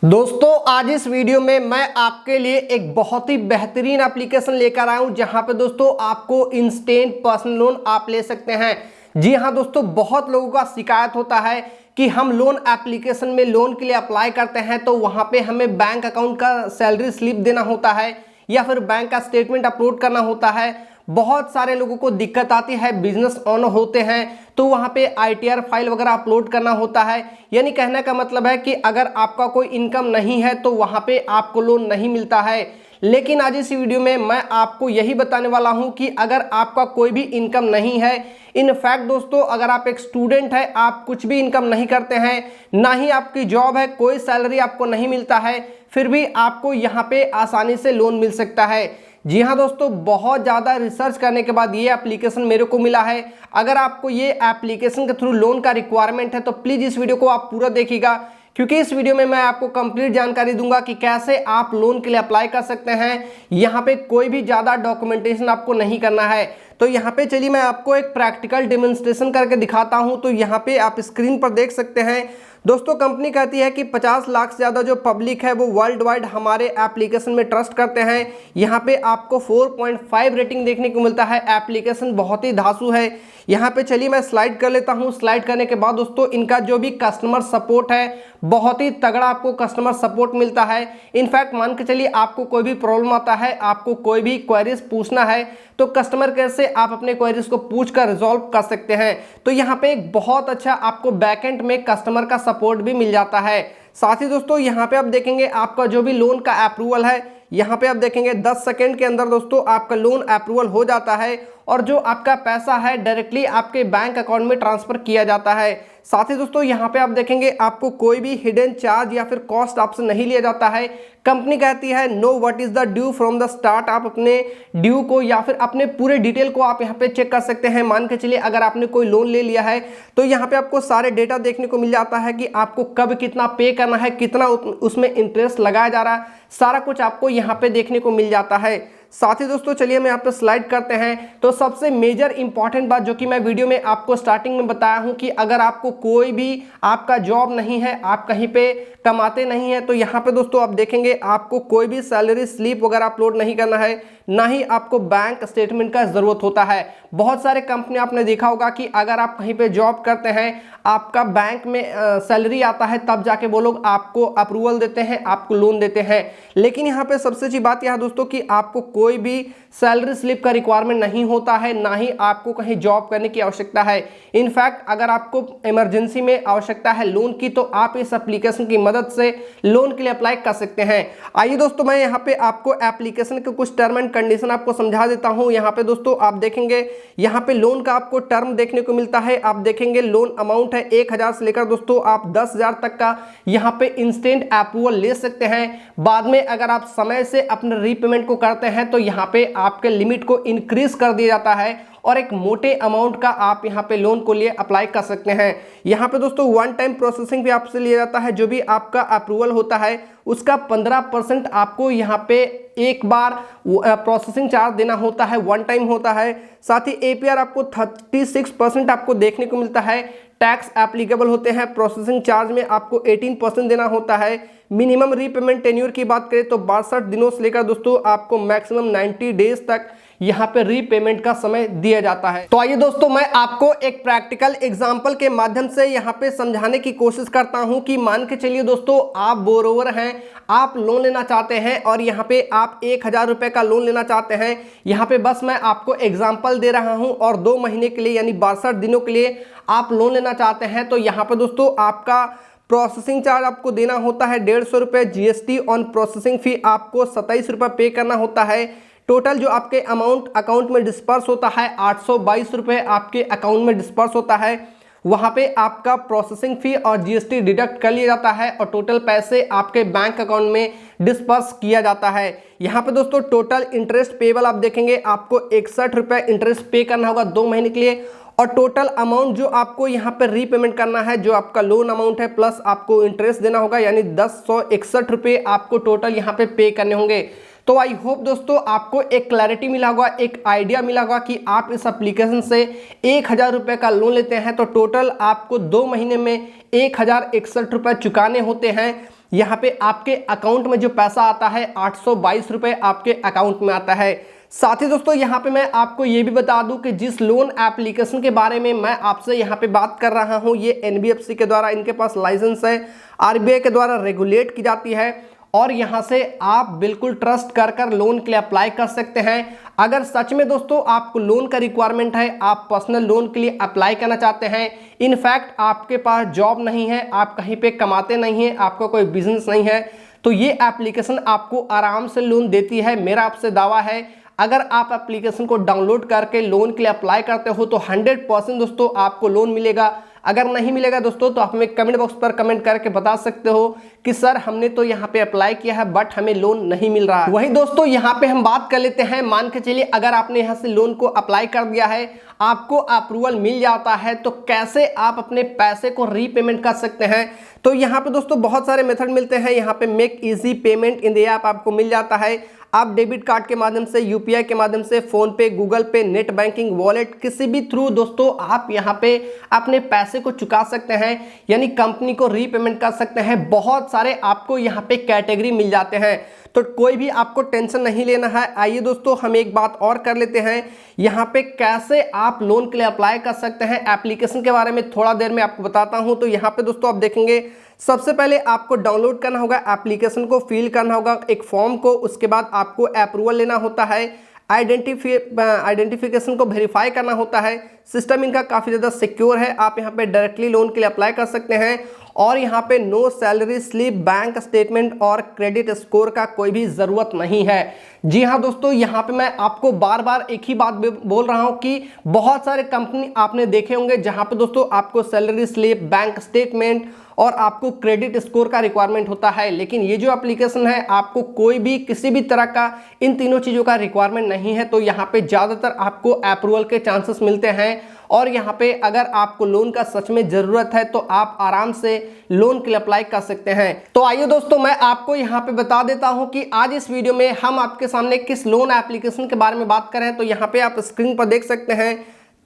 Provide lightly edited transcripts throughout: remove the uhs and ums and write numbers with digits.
दोस्तों आज इस वीडियो में मैं आपके लिए एक बहुत ही बेहतरीन एप्लीकेशन लेकर आया हूं जहां पे दोस्तों आपको इंस्टेंट पर्सनल लोन आप ले सकते हैं। जी हां दोस्तों, बहुत लोगों का शिकायत होता है कि हम लोन एप्लीकेशन में लोन के लिए अप्लाई करते हैं तो वहां पे हमें बैंक अकाउंट का सैलरी स्लिप देना होता है या फिर बैंक का स्टेटमेंट अपलोड करना होता है। बहुत सारे लोगों को दिक्कत आती है, बिजनेस ओनर होते हैं तो वहां पे आईटीआर फाइल वगैरह अपलोड करना होता है। यानी कहने का मतलब है कि अगर आपका कोई इनकम नहीं है तो वहां पे आपको लोन नहीं मिलता है। लेकिन आज इस वीडियो में मैं आपको यही बताने वाला हूं कि अगर आपका कोई भी इनकम नहीं है, इनफैक्ट दोस्तों अगर आप एक स्टूडेंट है, आप कुछ भी इनकम नहीं करते हैं, ना ही आपकी जॉब है, कोई सैलरी आपको नहीं मिलता है, फिर भी आपको यहाँ पे आसानी से लोन मिल सकता है। जी हाँ दोस्तों, बहुत ज़्यादा रिसर्च करने के बाद ये एप्लीकेशन मेरे को मिला है। अगर आपको ये एप्लीकेशन के थ्रू लोन का रिक्वायरमेंट है तो प्लीज़ इस वीडियो को आप पूरा देखिएगा, क्योंकि इस वीडियो में मैं आपको कंप्लीट जानकारी दूंगा कि कैसे आप लोन के लिए अप्लाई कर सकते हैं। यहाँ पे कोई भी ज़्यादा डॉक्यूमेंटेशन आपको नहीं करना है। तो यहाँ पे चलिए मैं आपको एक प्रैक्टिकल डेमोन्स्ट्रेशन करके दिखाता हूँ। तो यहाँ पे आप स्क्रीन पर देख सकते हैं दोस्तों, कंपनी कहती है कि 50 लाख से ज़्यादा जो पब्लिक है वो वर्ल्ड वाइड हमारे एप्लीकेशन में ट्रस्ट करते हैं। यहाँ पे आपको 4.5 रेटिंग देखने को मिलता है। एप्लीकेशन बहुत ही धांसू है। यहाँ पे चलिए मैं स्लाइड कर लेता हूँ। स्लाइड करने के बाद दोस्तों इनका जो भी कस्टमर सपोर्ट है बहुत ही तगड़ा आपको कस्टमर सपोर्ट मिलता है। इनफैक्ट मान के चलिए आपको कोई भी प्रॉब्लम आता है, आपको कोई भी क्वेरीज पूछना है तो कस्टमर केयर से आप अपने क्वेरीज को पूछ कर रिजॉल्व कर सकते हैं। तो यहाँ पे एक बहुत अच्छा आपको बैकएंड में कस्टमर का सपोर्ट भी मिल जाता है। साथ ही दोस्तों यहाँ पे आप देखेंगे आपका जो भी लोन का अप्रूवल है, यहाँ पे आप देखेंगे 10 सेकंड के अंदर दोस्तों आपका लोन अप्रूवल हो जाता है और जो आपका पैसा है डायरेक्टली आपके बैंक अकाउंट में ट्रांसफर किया जाता है। साथ ही दोस्तों यहाँ पे आप देखेंगे आपको कोई भी हिडन चार्ज या फिर कॉस्ट आपसे नहीं लिया जाता है। कंपनी कहती है know what is the due from the start. आप अपने ड्यू को या फिर अपने पूरे डिटेल को आप यहाँ पे चेक कर सकते हैं। मान के चलिए अगर आपने कोई लोन ले लिया है तो यहाँ पे आपको सारे डेटा देखने को मिल जाता है कि आपको कब कितना पे करना है, कितना उसमें इंटरेस्ट लगाया जा रहा है, सारा कुछ आपको यहाँ पे देखने को मिल जाता है। साथ ही दोस्तों चलिए हम यहाँ पे स्लाइड करते हैं। तो सबसे मेजर इंपॉर्टेंट बात जो कि मैं वीडियो में आपको स्टार्टिंग में बताया हूँ कि अगर आपको कोई भी आपका जॉब नहीं है, आप कहीं पे कमाते नहीं है, तो यहाँ पे दोस्तों आप देखेंगे आपको कोई भी सैलरी स्लिप वगैरह अपलोड नहीं करना है, ना ही आपको बैंक स्टेटमेंट का जरूरत होता है। बहुत सारे कंपनी आपने देखा होगा कि अगर आप कहीं पे जॉब करते हैं, आपका बैंक में सैलरी आता है तब जाके वो लोग आपको अप्रूवल देते हैं, आपको लोन देते हैं। लेकिन यहाँ पे सबसे अच्छी बात यह दोस्तों कि आपको कोई भी सैलरी स्लिप का रिक्वायरमेंट नहीं होता है, ना ही आपको कहीं जॉब करने की आवश्यकता है। इनफैक्ट अगर आपको इमरजेंसी में आवश्यकता है लोन की तो आप इस एप्लीकेशन की मदद से लोन के लिए अप्लाई कर सकते हैं। आइए दोस्तों मैं यहाँ पे आपको एप्लीकेशन के कुछ टर्म एंड कंडीशन आपको समझा देता हूँ। यहाँ पे दोस्तों आप देखेंगे यहाँ पे लोन का आपको टर्म देखने को मिलता है। आप देखेंगे लोन अमाउंट है 1000 से लेकर दोस्तों आप 10,000 तक का यहाँ पे इंस्टेंट अप्रूवल ले सकते हैं। बाद में अगर आप समय से अपने रीपेमेंट को करते हैं तो यहाँ पे आपके लिमिट को इंक्रीज कर दिया जाता है और एक मोटे अमाउंट का आप यहाँ पे लोन को लिए अप्लाई कर सकते हैं। यहाँ पे दोस्तों वन टाइम प्रोसेसिंग भी आपसे लिया जाता है। जो भी आपका अप्रूवल होता है उसका 15% आपको यहाँ पे एक बार प्रोसेसिंग चार्ज देना होता है, वन टाइम होता है। साथ ही एपीआर आपको 36% आपको देखने को मिलता है। टैक्स एप्लीकेबल होते हैं, प्रोसेसिंग चार्ज में आपको 18% देना होता है। मिनिमम रीपेमेंट टेन्योर की बात करें तो 62 दिनों से लेकर दोस्तों आपको मैक्सिमम 90 डेज तक यहाँ पे रीपेमेंट का समय दिया जाता है। तो आइए दोस्तों मैं आपको एक प्रैक्टिकल एग्जांपल के माध्यम से यहाँ पे समझाने की कोशिश करता हूँ कि मान के चलिए दोस्तों आप बोरोवर हैं, आप लोन लेना चाहते हैं और यहाँ पे आप 1000 रुपये का लोन लेना चाहते हैं। यहाँ पे बस मैं आपको एग्जाम्पल दे रहा हूँ और 2 महीने के लिए यानी 62 दिनों के लिए आप लोन लेना चाहते हैं। तो यहाँ पे दोस्तों आपका प्रोसेसिंग चार्ज आपको देना होता है 150 रुपये। जीएसटी ऑन प्रोसेसिंग फी आपको 27 रुपये पे करना होता है। टोटल जो आपके अमाउंट अकाउंट में डिस्पर्स होता है 822 रुपये आपके अकाउंट में डिस्पर्स होता है। वहाँ पे आपका प्रोसेसिंग फी और जीएसटी डिडक्ट कर लिया जाता है और टोटल पैसे आपके बैंक अकाउंट में डिस्पर्स किया जाता है। यहाँ पे दोस्तों टोटल इंटरेस्ट पेबल आप देखेंगे आपको 61 रुपये इंटरेस्ट पे करना होगा 2 महीने के लिए और टोटल अमाउंट जो आपको यहाँ पे रीपेमेंट करना है, जो आपका लोन अमाउंट है प्लस आपको इंटरेस्ट देना होगा, यानी 1061 रुपये आपको टोटल यहाँ पे करने होंगे। तो आई होप दोस्तों आपको एक क्लैरिटी मिला होगा, एक आइडिया मिला होगा कि आप इस एप्लीकेशन से 1000 रुपये का लोन लेते हैं तो टोटल आपको 2 महीने में 1061 रुपये चुकाने होते हैं। यहाँ पे आपके अकाउंट में जो पैसा आता है 822 रुपए आपके अकाउंट में आता है। साथ ही दोस्तों यहाँ पे मैं आपको ये भी बता दूं कि जिस लोन एप्लीकेशन के बारे में मैं आपसे यहाँ पे बात कर रहा हूँ, ये NBFC के द्वारा इनके पास लाइसेंस है, RBI के द्वारा रेगुलेट की जाती है और यहाँ से आप बिल्कुल ट्रस्ट कर कर लोन के लिए अप्लाई कर सकते हैं। अगर सच में दोस्तों आपको लोन का रिक्वायरमेंट है, आप पर्सनल लोन के लिए अप्लाई करना चाहते हैं, इनफैक्ट आपके पास जॉब नहीं है, आप कहीं पे कमाते नहीं हैं, आपका कोई बिजनेस नहीं है, तो ये एप्लीकेशन आपको आराम से लोन देती है। मेरा आपसे दावा है अगर आप एप्लीकेशन को डाउनलोड करके लोन के लिए अप्लाई करते हो तो 100% दोस्तों आपको लोन मिलेगा। अगर नहीं मिलेगा दोस्तों तो आप हमें कमेंट बॉक्स पर कमेंट करके बता सकते हो कि सर हमने तो यहाँ पे अप्लाई किया है बट हमें लोन नहीं मिल रहा है। वहीं दोस्तों यहाँ पे हम बात कर लेते हैं, मान के चलिए अगर आपने यहाँ से लोन को अप्लाई कर दिया है, आपको अप्रूवल मिल जाता है, तो कैसे आप अपने पैसे को रीपेमेंट कर सकते हैं। तो यहाँ पे दोस्तों बहुत सारे मेथड मिलते हैं। यहाँ पे make easy payment in the app आपको मिल जाता है। आप डेबिट कार्ड के माध्यम से, UPI के माध्यम से, फोन पे, गूगल पे, नेट बैंकिंग, वॉलेट, किसी भी थ्रू दोस्तों आप यहाँ पे अपने पैसे को चुका सकते हैं, यानी कंपनी को रीपेमेंट कर सकते हैं। बहुत सारे आपको यहाँ पे कैटेगरी मिल जाते हैं, तो कोई भी आपको टेंशन नहीं लेना है। आइए दोस्तों हम एक बात और कर लेते हैं, यहाँ पे कैसे आप लोन के लिए अप्लाई कर सकते हैं। एप्लीकेशन के बारे में थोड़ा देर में आपको बताता हूँ। तो यहाँ पे दोस्तों आप देखेंगे सबसे पहले आपको डाउनलोड करना होगा, एप्लीकेशन को फिल करना होगा एक फॉर्म को, उसके बाद आपको अप्रूवल लेना होता है, आइडेंटिफिकेशन को वेरीफाई करना होता है। सिस्टम इनका काफ़ी ज़्यादा सिक्योर है, आप यहाँ पे डायरेक्टली लोन के लिए अप्लाई कर सकते हैं और यहाँ पे no salary slip, bank statement और क्रेडिट स्कोर का कोई भी ज़रूरत नहीं है। जी हाँ दोस्तों, यहाँ पे मैं आपको बार बार एक ही बात बोल रहा हूँ कि बहुत सारे कंपनी आपने देखे होंगे जहाँ पे दोस्तों आपको सैलरी स्लिप, बैंक स्टेटमेंट और आपको क्रेडिट स्कोर का रिक्वायरमेंट होता है, लेकिन ये जो एप्लीकेशन है आपको कोई भी किसी भी तरह का इन तीनों चीज़ों का रिक्वायरमेंट नहीं है। तो यहाँ पे ज़्यादातर आपको अप्रूवल के चांसेस मिलते हैं और यहाँ पे अगर आपको लोन का सच में ज़रूरत है तो आप आराम से लोन के लिए अप्लाई कर सकते हैं। तो आइए दोस्तों मैं आपको यहाँ पे बता देता हूँ कि आज इस वीडियो में हम आपके सामने किस लोन एप्लीकेशन के बारे में बात करें। तो यहाँ पे आप स्क्रीन पर देख सकते हैं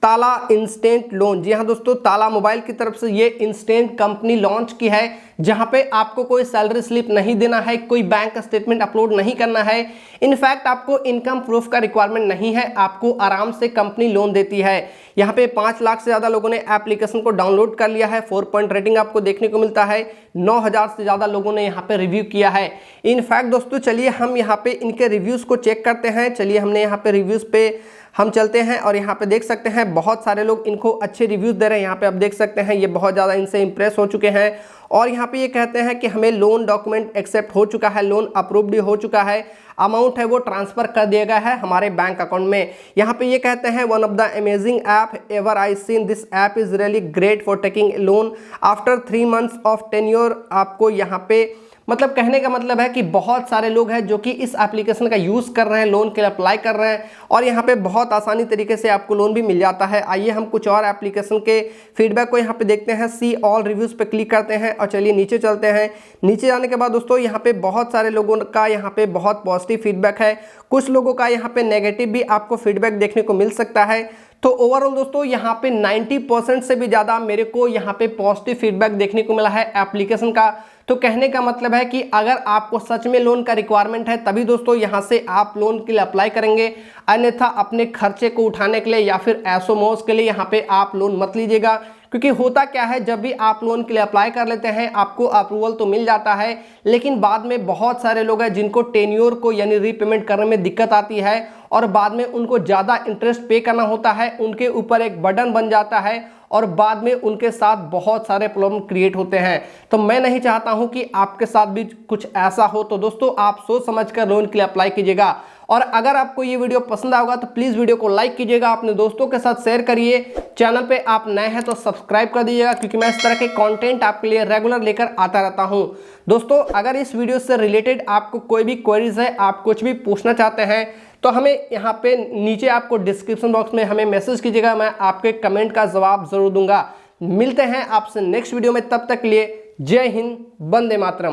ताला इंस्टेंट लोन। जी हाँ दोस्तों, ताला मोबाइल की तरफ से ये इंस्टेंट कंपनी लॉन्च की है, जहां पे आपको कोई सैलरी स्लिप नहीं देना है, कोई बैंक स्टेटमेंट अपलोड नहीं करना है, इनफैक्ट आपको इनकम प्रूफ का रिक्वायरमेंट नहीं है, आपको आराम से कंपनी लोन देती है। यहाँ पे 5 लाख से ज़्यादा लोगों ने एप्लीकेशन को डाउनलोड कर लिया है, 4 पॉइंट रेटिंग आपको देखने को मिलता है, 9000 से ज़्यादा लोगों ने यहाँ पे रिव्यू किया है। इनफैक्ट दोस्तों चलिए हम यहाँ पे इनके रिव्यूज़ को चेक करते हैं। चलिए हमने यहाँ पे रिव्यूज़ पे हम चलते हैं और यहाँ पे देख सकते हैं बहुत सारे लोग इनको अच्छे रिव्यूज़ दे रहे हैं। यहाँ पे आप देख सकते हैं ये बहुत ज़्यादा इनसे इंप्रेस हो चुके हैं और यहाँ पे ये कहते हैं कि हमें लोन डॉक्यूमेंट एक्सेप्ट हो चुका है, लोन अप्रूव भी हो चुका है, अमाउंट है वो ट्रांसफ़र कर दिया गया है हमारे बैंक अकाउंट में। यहाँ पे ये कहते हैं one of the amazing app ever I seen, this app is really great for taking loan after 3 months of tenure. आपको यहाँ पे मतलब कहने का मतलब है कि बहुत सारे लोग हैं जो कि इस एप्लीकेशन का यूज़ कर रहे हैं, लोन के लिए अप्लाई कर रहे हैं और यहाँ पे बहुत आसानी तरीके से आपको लोन भी मिल जाता है। आइए हम कुछ और एप्लीकेशन के फीडबैक को यहाँ पे देखते हैं। सी ऑल रिव्यूज़ पे क्लिक करते हैं और चलिए नीचे चलते हैं। नीचे जाने के बाद दोस्तों यहाँ पे बहुत सारे लोगों का यहाँ पे बहुत पॉजिटिव फीडबैक है, कुछ लोगों का यहाँ पे नेगेटिव भी आपको फीडबैक देखने को मिल सकता है। तो ओवरऑल दोस्तों यहाँ पे 90% से भी ज़्यादा मेरे को यहाँ पे पॉजिटिव फीडबैक देखने को मिला है एप्लीकेशन का। तो कहने का मतलब है कि अगर आपको सच में लोन का रिक्वायरमेंट है तभी दोस्तों यहाँ से आप लोन के लिए अप्लाई करेंगे, अन्यथा अपने खर्चे को उठाने के लिए या फिर ऐसो मौज के लिए यहाँ पे आप लोन मत लीजिएगा। क्योंकि होता क्या है, जब भी आप लोन के लिए अप्लाई कर लेते हैं आपको अप्रूवल तो मिल जाता है, लेकिन बाद में बहुत सारे लोग हैं जिनको टेन्योर को यानी रीपेमेंट करने में दिक्कत आती है और बाद में उनको ज़्यादा इंटरेस्ट पे करना होता है, उनके ऊपर एक बर्डन बन जाता है और बाद में उनके साथ बहुत सारे प्रॉब्लम क्रिएट होते हैं। तो मैं नहीं चाहता हूं कि आपके साथ भी कुछ ऐसा हो। तो दोस्तों आप सोच समझ कर लोन के लिए अप्लाई कीजिएगा और अगर आपको ये वीडियो पसंद आएगा तो प्लीज़ वीडियो को लाइक कीजिएगा, अपने दोस्तों के साथ शेयर करिए। चैनल पे आप नए हैं तो सब्सक्राइब कर दीजिएगा, क्योंकि मैं इस तरह के कंटेंट आपके लिए रेगुलर लेकर आता रहता हूं। दोस्तों अगर इस वीडियो से रिलेटेड आपको कोई भी क्वेरीज है, आप कुछ भी पूछना चाहते हैं तो हमें यहाँ पे नीचे आपको डिस्क्रिप्शन बॉक्स में हमें मैसेज कीजिएगा, मैं आपके कमेंट का जवाब जरूर दूंगा। मिलते हैं आपसे नेक्स्ट वीडियो में, तब तक के लिए जय हिंद, वंदे मातरम।